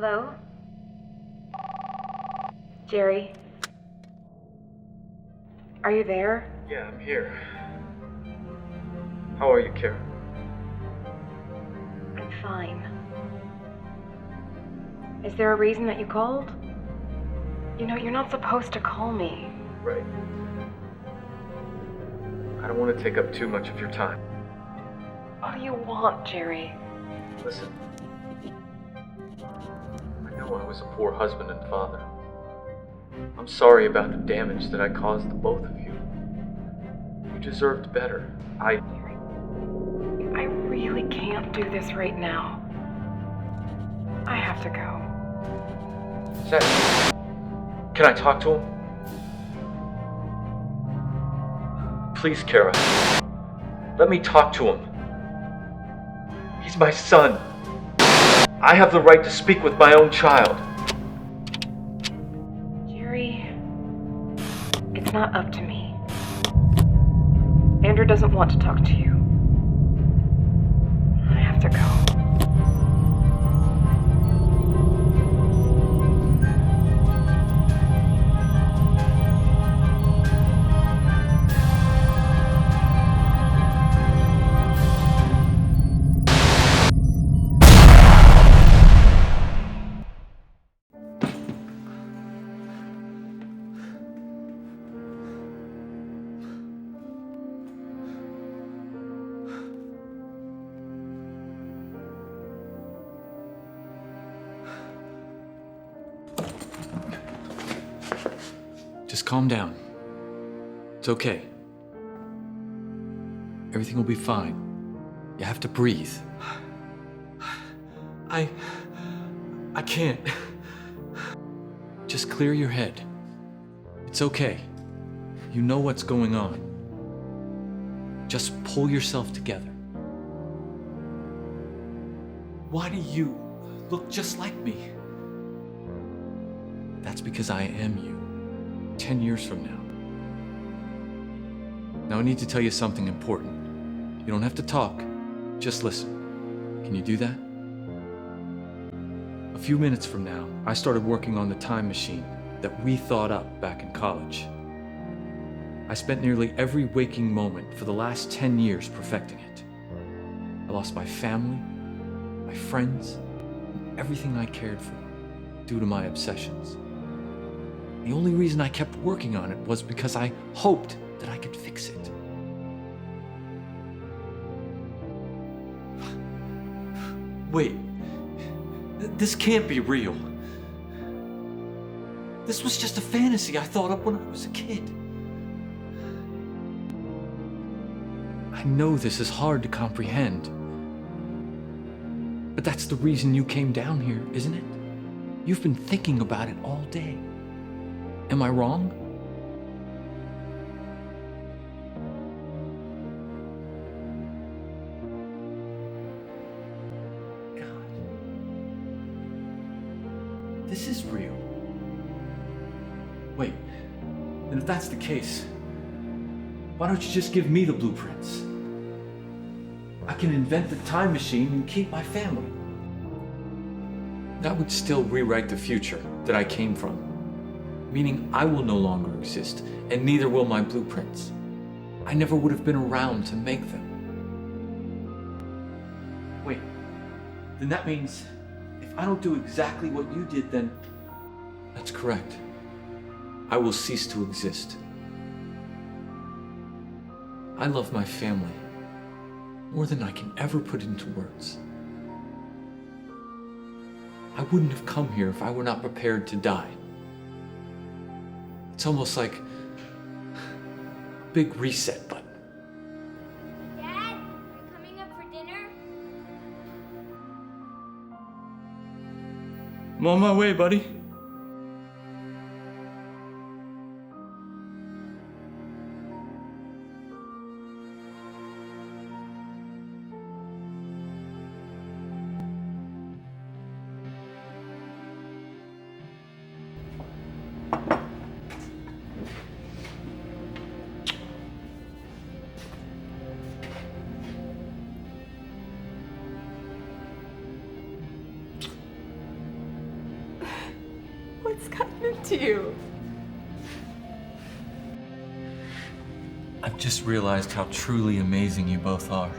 Hello? Jerry? Are you there? Yeah, I'm here. How are you, Kara? I'm fine. Is there a reason that you called? You know, you're not supposed to call me. Right. I don't want to take up too much of your time. What do you want, Jerry? Listen. I know I was a poor husband and father. I'm sorry about the damage that I caused the both of you. You deserved better. Jerry, I really can't do this right now. I have to go. Seth, can I talk to him? Please, Kara. Let me talk to him. He's my son. I have the right to speak with my own child. Jerry, it's not up to me. Andrew doesn't want to talk to you. I have to go. Just calm down. It's okay. Everything will be fine. You have to breathe. I can't. Just clear your head. It's okay. You know what's going on. Just pull yourself together. Why do you look just like me? That's because I am you. 10 years from now. Now I need to tell you something important. You don't have to talk, just listen. Can you do that? A few minutes from now, I started working on the time machine that we thought up back in college. I spent nearly every waking moment for the last 10 years perfecting it. I lost my family, my friends, and everything I cared for due to my obsessions. The only reason I kept working on it was because I hoped that I could fix it. Wait, this can't be real. This was just a fantasy I thought up when I was a kid. I know this is hard to comprehend, but that's the reason you came down here, isn't it? You've been thinking about it all day. Am I wrong? God. This is real. Wait, and if that's the case, why don't you just give me the blueprints? I can invent the time machine and keep my family. That would still rewrite the future that I came from. Meaning I will no longer exist, and neither will my blueprints. I never would have been around to make them. Wait, then that means if I don't do exactly what you did, then... That's correct. I will cease to exist. I love my family more than I can ever put into words. I wouldn't have come here if I were not prepared to die. It's almost like a big reset button. Dad, you coming up for dinner? I'm on my way, buddy. happened to you? I've just realized how truly amazing you both are.